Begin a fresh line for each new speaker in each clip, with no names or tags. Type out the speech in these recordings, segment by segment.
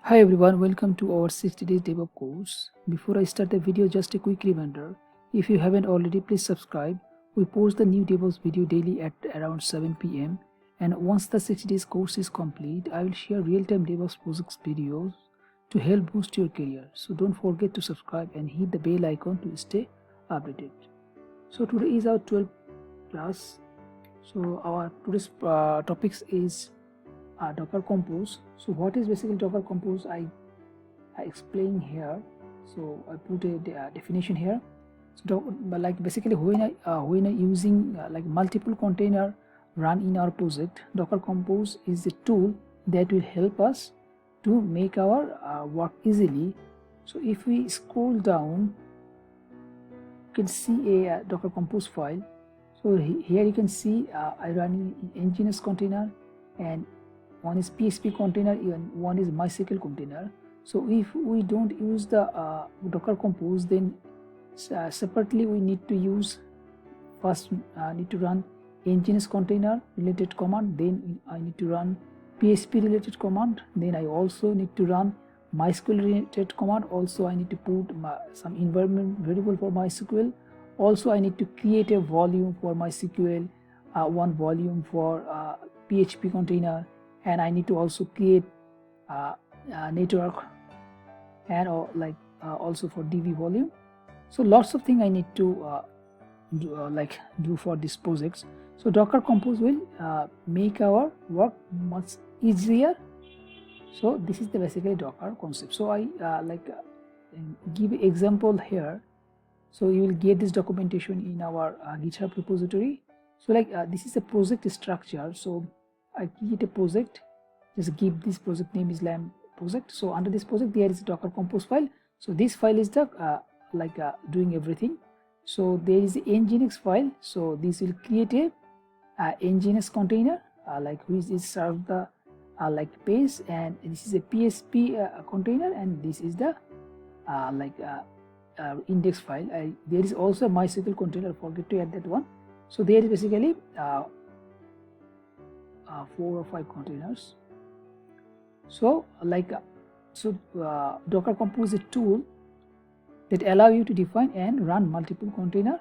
Hi everyone, welcome to our 60 days DevOps course. Before I start the video, just a quick reminder. If you haven't already, please subscribe. We post the new DevOps video daily at around 7 p.m. And once the 60 days course is complete, I will share real-time DevOps projects videos to help boost your career. So don't forget to subscribe and hit the bell icon to stay updated. So today is our 12th class. So our today's topics is Docker Compose. So what is basically Docker Compose? I explain here. So I put a definition here. So like basically when I using like multiple container run in our project, Docker Compose is a tool that will help us to make our work easily. So if we scroll down, you can see a Docker Compose file. So here you can see I run in Nginx container, and one is PHP container, and one is MySQL container. So if we don't use the Docker Compose, then separately we need to use first need to run Nginx container related command, then I need to run PHP related command, then I also need to run MySQL related command. Also I need to put some environment variable for MySQL. Also I need to create a volume for MySQL, one volume for PHP container, and I need to also create network and also for DB volume. So lots of things I need to do for these projects. So Docker Compose will make our work much easier. So this is the basically Docker concept. So I give example here. So you will get this documentation in our GitHub repository. So this is a project structure. So I create a project, just give this project name is lamp project. So under this project there is a Docker Compose file. So this file is the doing everything. So there is the Nginx file. So this will create a Nginx container which is serve the page, and this is a PHP container, and this is the index file. There is also a MySQL container, forget to add that one. So there is basically 4 or 5 containers. So Docker Compose is a tool that allow you to define and run multiple container.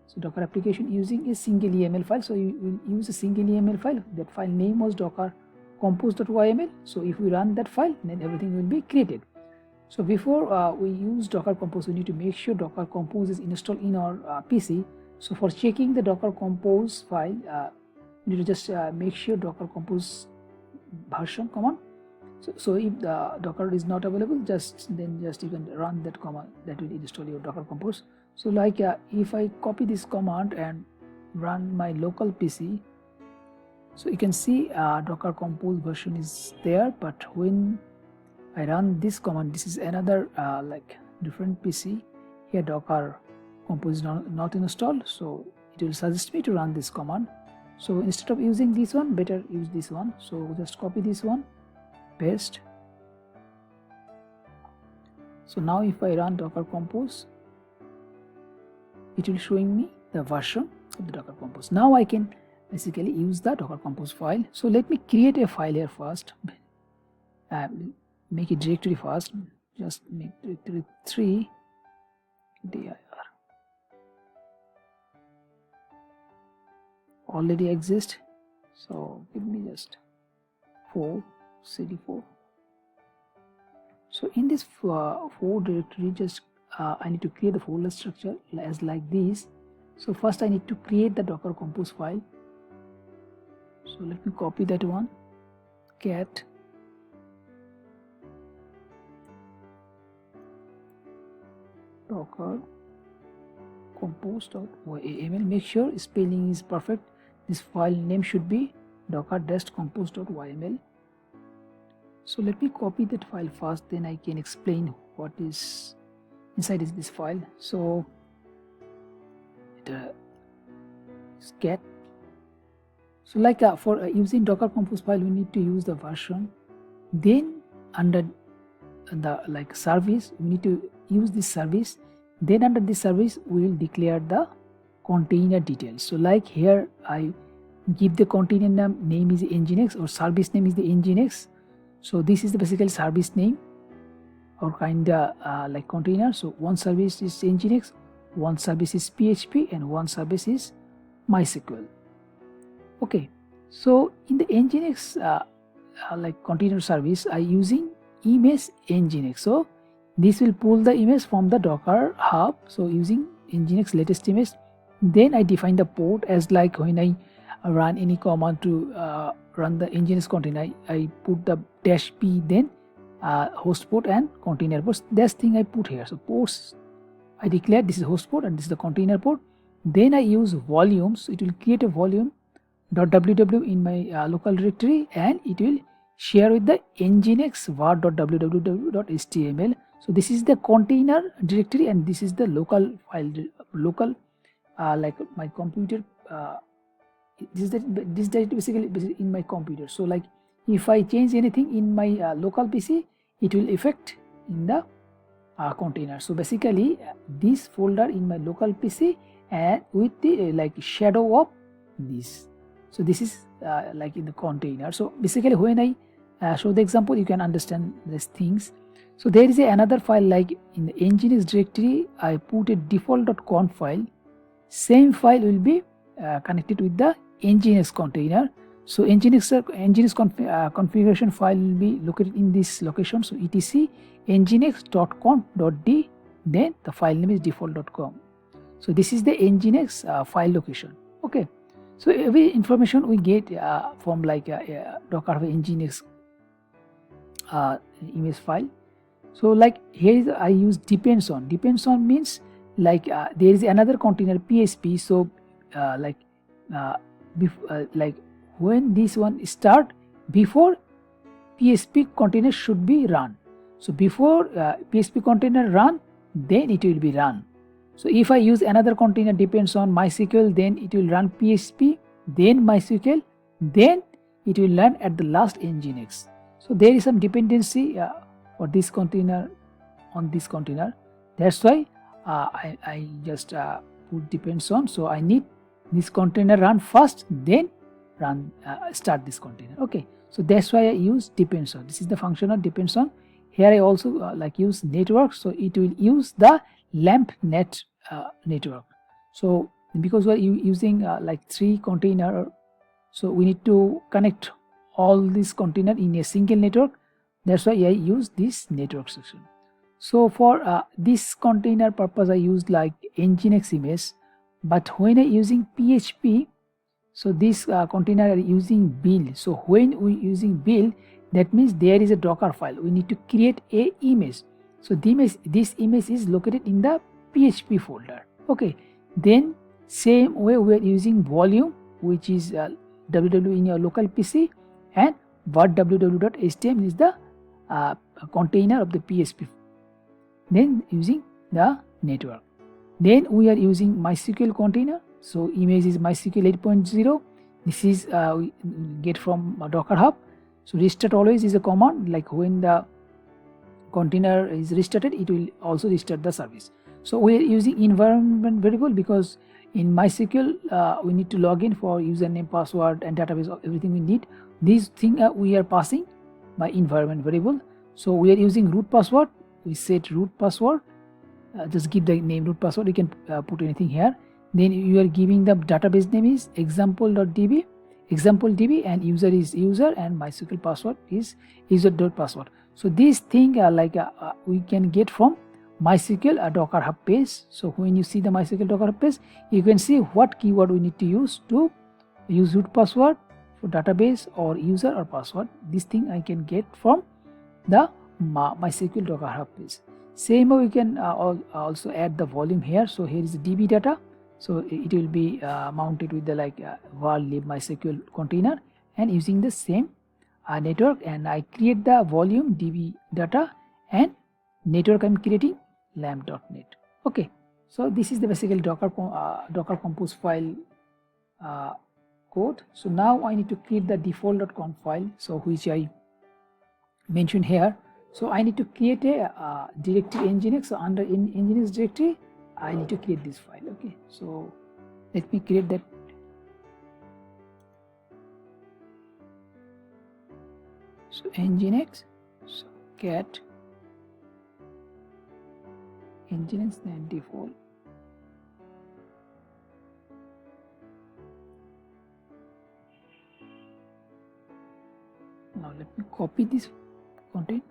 So Docker application using a single YAML file. So you will use a single YAML file. That file name was docker-compose.yml. So if we run that file, then everything will be created. So before we use Docker Compose, we need to make sure Docker Compose is installed in our PC. So for checking the Docker Compose file, you need to just make sure Docker Compose version command. So if the Docker is not available, just you can run that command that will install your Docker Compose. So if I copy this command and run my local PC, so you can see Docker Compose version is there, but when I run this command, this is another different PC. Here Docker Compose is not installed, so it will suggest me to run this command. So instead of using this one, better use this one. So just copy this one, paste. So now if I run Docker Compose, it will showing me the version of the Docker Compose. Now I can basically use the Docker Compose file. So let me create a file here first. Make a directory first. Just make directory 3 dir. Already exist. So give me just 4 cd4. So in this 4 directory, just I need to create the folder structure as like this. So first I need to create the Docker Compose file. So let me copy that one. Cat docker compose.yml. Make sure spelling is perfect. This file name should be docker-compose.yml. So let me copy that file first, then I can explain what is inside this file. So cat. So for using Docker Compose file, we need to use the version. Then under the service, we need to use this service. Then under this service, we will declare the container details. So here I give the container name is Nginx, or service name is the Nginx. So this is the basically service name or kinda like container. So one service is Nginx, one service is PHP, and one service is MySQL. Okay, so in the Nginx like container service, I using image Nginx. So this will pull the image from the Docker hub. So using Nginx latest image, then I define the port as like when I run any command to run the Nginx container, I put the -p, then host port and container ports. That's thing I put here. So ports, I declare this is host port and this is the container port. Then I use volumes. It will create a volume .ww in my local directory, and it will share with the nginx var.www.html. So this is the container directory and this is the local file, local like my computer. This basically in my computer. So like if I change anything in my local PC, it will affect in the container. So basically this folder in my local PC and with the like shadow of this. So this is like in the container. So basically when I show the example, you can understand these things. So there is another file like in the nginx directory, I put a default.conf file. Same file will be connected with the nginx container. So nginx configuration file will be located in this location. So etc nginx.conf.d, then the file name is default.com. So this is the nginx file location. Okay, so every information we get from like docker nginx image file. So like here I use depends on. Depends on means like there is another container PHP. So like when this one start, before PHP container should be run. So before PHP container run, then it will be run. So if I use another container depends on MySQL, then it will run PHP, then MySQL, then it will run at the last Nginx. So there is some dependency for this container on this container. That's why I just put depends on. So I need this container run first, then run start this container. Okay, so that's why I use depends on. This is the function of depends on. Here I also like use network, so it will use the lamp net network. So because we're using like 3 container, so we need to connect all these container in a single network. That's why I use this network section. So for this container purpose, I use like nginx image, but when I using PHP, so this container are using build. So when we using build, that means there is a Docker file. We need to create a image. So this image is located in the PHP folder. Okay, then same way we are using volume, which is www in your local PC, and var.www.html is the container of the PHP. Then using the network. Then we are using MySQL container. So image is MySQL 8.0. This is we get from Docker Hub. So restart always is a command, like when the container is restarted, it will also restart the service. So we are using environment variable because in MySQL we need to log in for username, password, and database, everything we need. These thing we are passing by environment variable. So we are using root password. We set root password. Just give the name root password. You can put anything here. Then you are giving the database name is example.db, and user is user, and MySQL password is user.password. So this thing we can get from MySQL Docker Hub page. So when you see the MySQL Docker Hub page, you can see what keyword we need to use root password for database or user or password. This thing I can get from the MySQL Docker Hub page. Same way we can also add the volume here. So here is the DB data. So it will be mounted with the var lib MySQL container and using the same network, and I create the volume DB data, and network I'm creating lamp.net. Okay, so this is the basically docker compose file code. So now I need to create the default.conf file, so which I mentioned here. So I need to create a directory nginx. So under nginx directory, I need to create this file. Okay, so let me create that. So nginx, so cat nginx, then default. Now let me copy this content.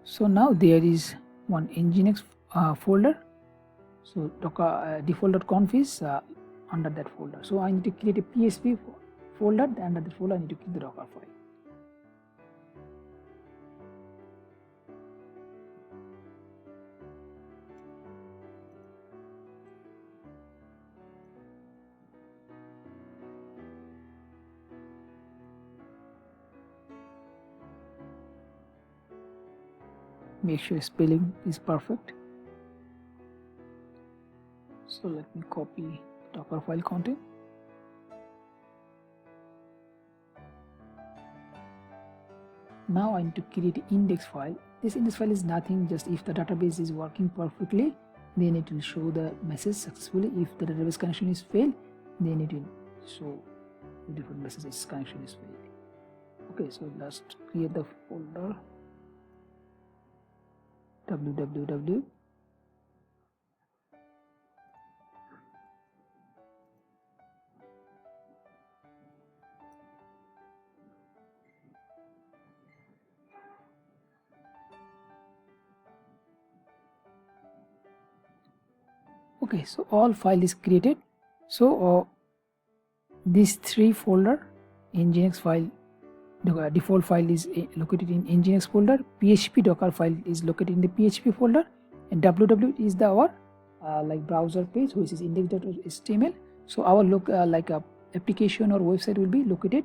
So now there is one nginx folder. So docker default.conf is under that folder. So I need to create a PHP folder. Under the folder I need to keep the docker file. Make sure spelling is perfect. So let me copy docker file content. Now I need to create an index file. This index file is nothing, just if the database is working perfectly, then it will show the message successfully. If the database connection is failed, then it will show the different messages connection is failed. Okay, so let's create the folder www. Okay, so all file is created. So these three folder, nginx file, the default file is located in nginx folder, php docker file is located in the php folder, and www is the our like browser page, which is index.html. So our like a application or website will be located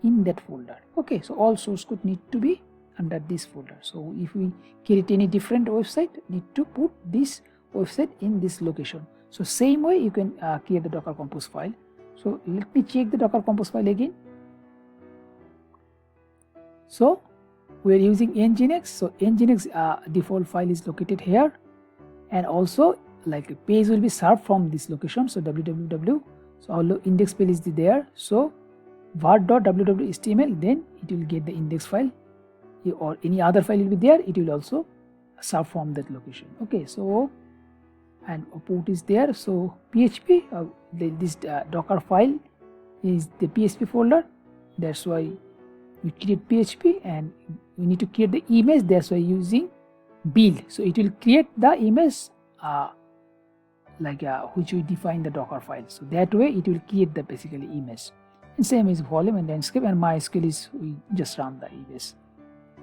in that folder. Okay, so all source code need to be under this folder. So if we create any different website, need to put this website in this location. So same way you can create the docker compose file. So let me check the docker compose file again. So we are using nginx. So nginx default file is located here, and also like a page will be served from this location. So www. So our index page is there. So var.www.html, then it will get the index file, or any other file will be there. It will also serve from that location. Okay, so and port is there. So php, this docker file is the php folder. That's why we create php, and we need to create the image. That's why using build. So it will create the image which we define the docker file. So that way it will create the basically image. And same is volume and landscape, and MySQL is we just run the image.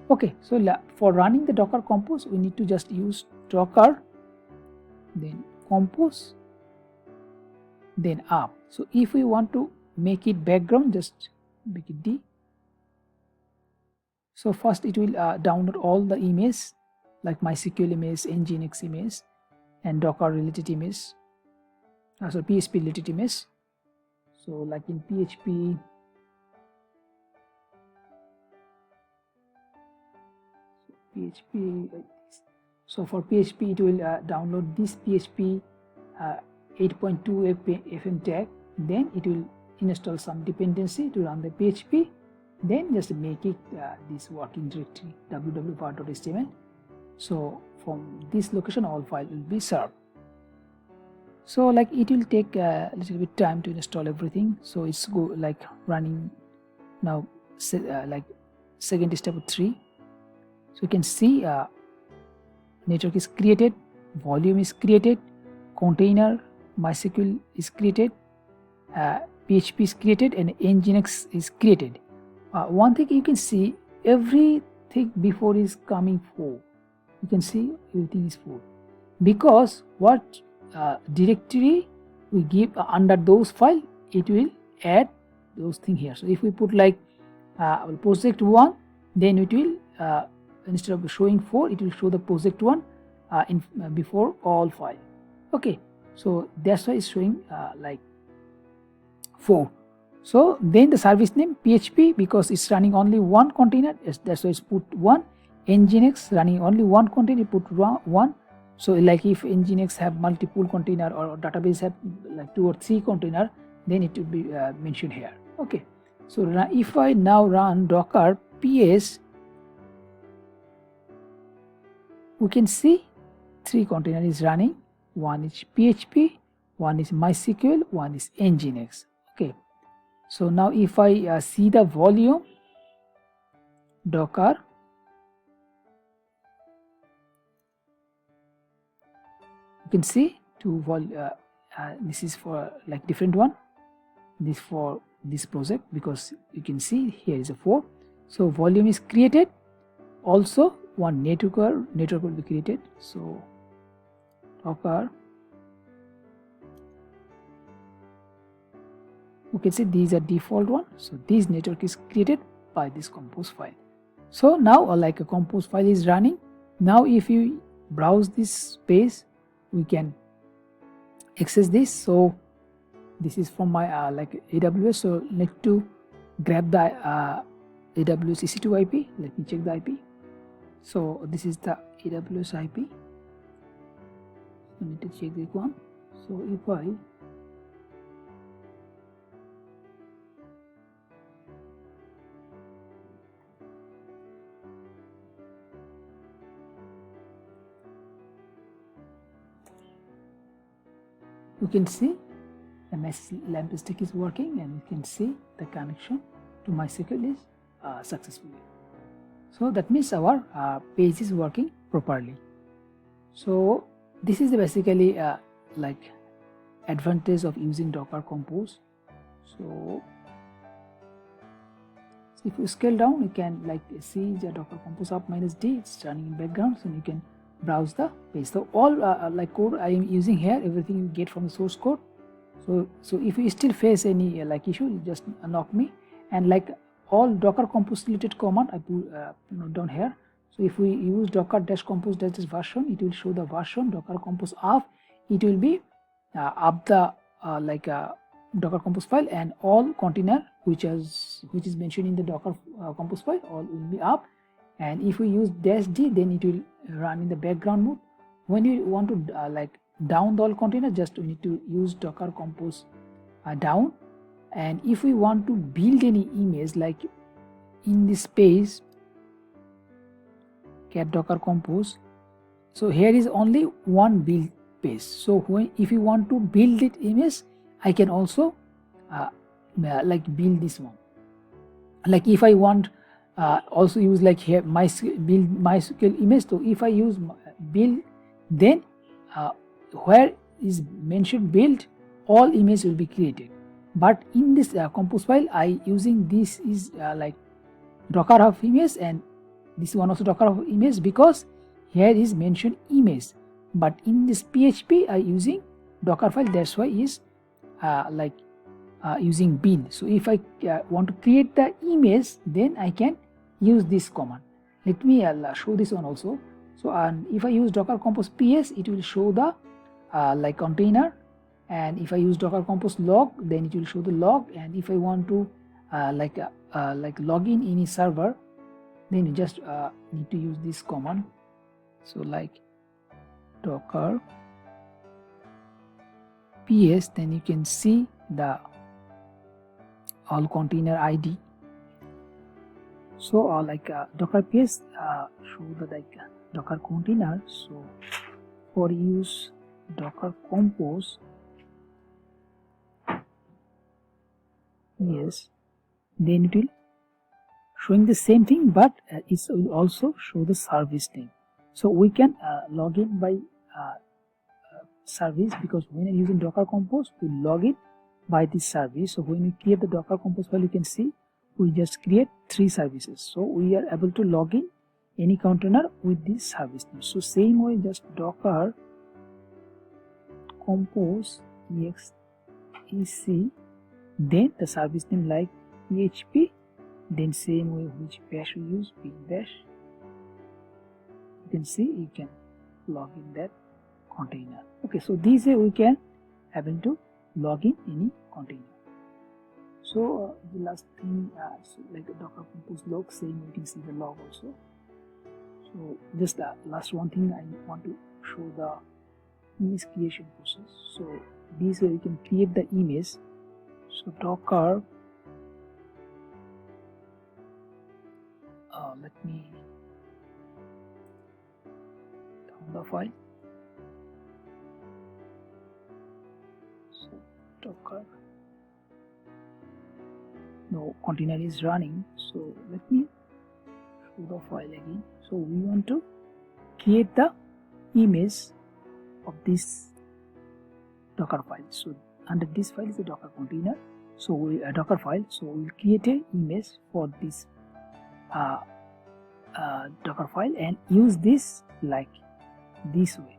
Okay, so for running the docker compose, we need to just use docker, then compose, then up. So if we want to make it background, just make it D. So first it will download all the images like MySQL image, nginx image, and docker related image, so PHP related image. So like in PHP, so for PHP it will download this PHP 8.2 FM tag, then it will install some dependency to run the PHP, then just make it this working directory www.var.html. So from this location all file will be served. So like it will take a little bit time to install everything. So it's go like running now, like second step 3. So you can see network is created, volume is created, container MySQL is created, PHP is created, and nginx is created. One thing you can see, everything before is coming 4. You can see everything is 4 because what directory we give under those file, it will add those things here. So if we put like project 1, then it will instead of showing 4, it will show the project 1 in before all file. Okay, so that's why it's showing like 4. So then the service name PHP, because it's running only one container, that's why it's put 1. nginx running only one container, put 1. So like if nginx have multiple container or database have like 2 or 3 container, then it will be mentioned here. Okay, so if I now run docker ps, we can see 3 containers is running. One is PHP, one is MySQL, one is Nginx. Okay, so now if I see the volume, docker you can see this is for like different one, this for this project, because you can see here is a 4. So volume is created, also one network will be created. So docker, you can see these are default one, so this network is created by this compose file. So now like a compose file is running. Now if you browse this page, we can access this. So this is from my like AWS, so need to grab the AWS EC2 IP. Let me check the IP. So this is the AWS IP. I need to check this one. So if I you can see the message lamp stick is working, and you can see the connection to MySQL is successfully. So that means our page is working properly. So this is basically like advantage of using Docker Compose. So if you scale down, you can like see the Docker Compose up -d, it's running in background, so you can browse the page. So all like code I am using here, everything you get from the source code. So if you still face any like issue, you just knock me, and like all Docker Compose related command I put down here. So if we use docker-compose version, it will show the version. Docker Compose up, it will be up the like Docker Compose file, and all container which is mentioned in the Docker Compose file, all will be up. And if we use -d, then it will run in the background mode. When you want to like down the all container, just we need to use Docker Compose down. And if we want to build any image, like in this page cat Docker Compose, so here is only one build page. So if you want to build it image, I can also like build this one. Like if I want also use like here build MySQL image, so if I use build, then where is mentioned build, all image will be created. But in this compose file, I using this is like Docker of image, and this one also Docker of image, because here is mentioned image. But in this PHP, I using Docker file, that's why is like using build. So if I want to create the image, then I can use this command. Let me show this one also. So if I use Docker Compose PS, it will show the like container, and if I use Docker Compose log, then it will show the log. And if I want to like log in any server, then you just need to use this command. So like Docker PS, then you can see the all container ID. So like Docker PS show the like Docker container. So for use Docker Compose, yes, then it will showing the same thing, but it will also show the service name. So we can log in by service, because when I'm using Docker Compose, we log in by this service. So when we create the Docker Compose file, you can see we just create 3 services. So we are able to log in any container with this service name. So same way, just Docker Compose exec, then the service name like PHP, then same way which bash we use, big bash. You can see you can log in that container. Okay, so this way we can able to log in any container. So the last thing, so like the Docker Compose log, same you can see the log also. So just last one thing, I want to show the image creation process. So this way you can create the image. So docker, let me down the file. So docker, no container is running, so let me show the file again. So we want to create the image of this docker file. So under this file is a docker container, so a docker file, so we'll create a image for this docker file and use this like this way.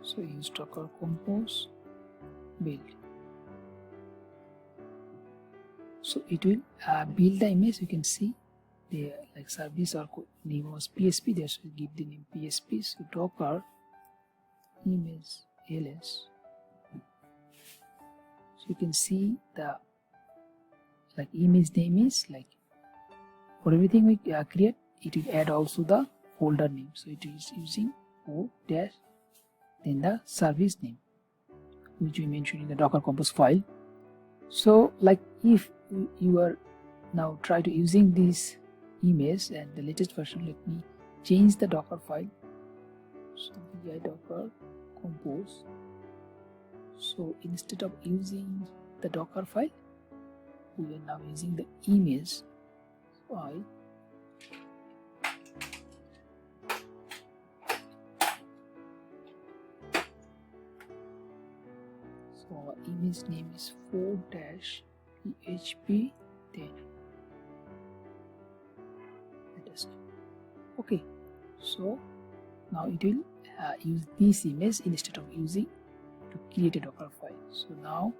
So use docker-compose build. So it will build the image. You can see the like service or name was PSP, there should give the name PSP. So docker image ls. So you can see the like image name is like for everything we create, it will add also the folder name. So it is using o dash then the service name which we mentioned in the docker-compose file. So like if you are now try to using this image and the latest version, let me change the docker file. So vi docker-compose. So instead of using the docker file, we are now using the image file. So our image name is 4-php 10. Okay, so now it will use this image instead of using to create a docker file. So now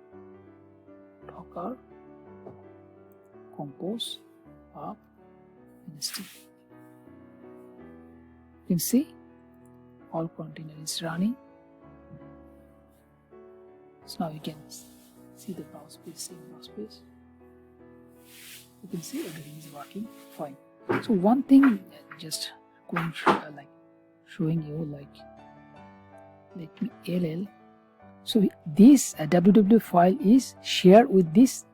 docker compose up instead. You can see all container is running. So now you can see the browse space, same browse space. You can see everything is working fine. So one thing just going like showing you like let me ll. So this www file is shared with this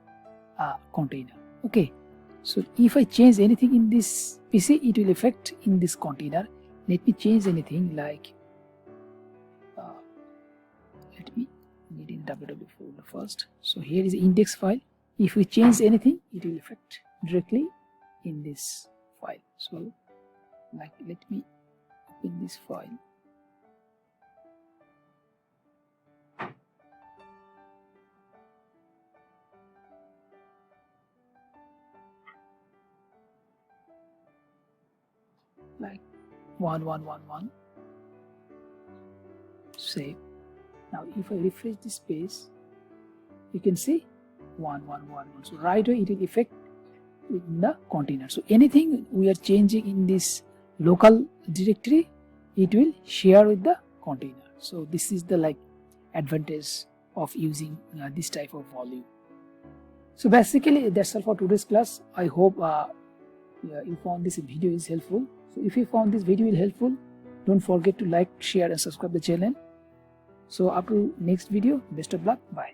container. Okay, so if I change anything in this PC, it will affect in this container. Let me change anything like let me need in www folder first. So here is the index file. If we change anything, it will affect directly in this file. So like let me open this file. Like 1111 save. Now if I refresh this page, you can see 1111. So right away it will affect in the container. So anything we are changing in this local directory, it will share with the container. So this is the like advantage of using this type of volume. So basically that's all for today's class. I hope you found this video is helpful. So if you found this video helpful, don't forget to like, share and subscribe the channel. So up to next video, best of luck, bye.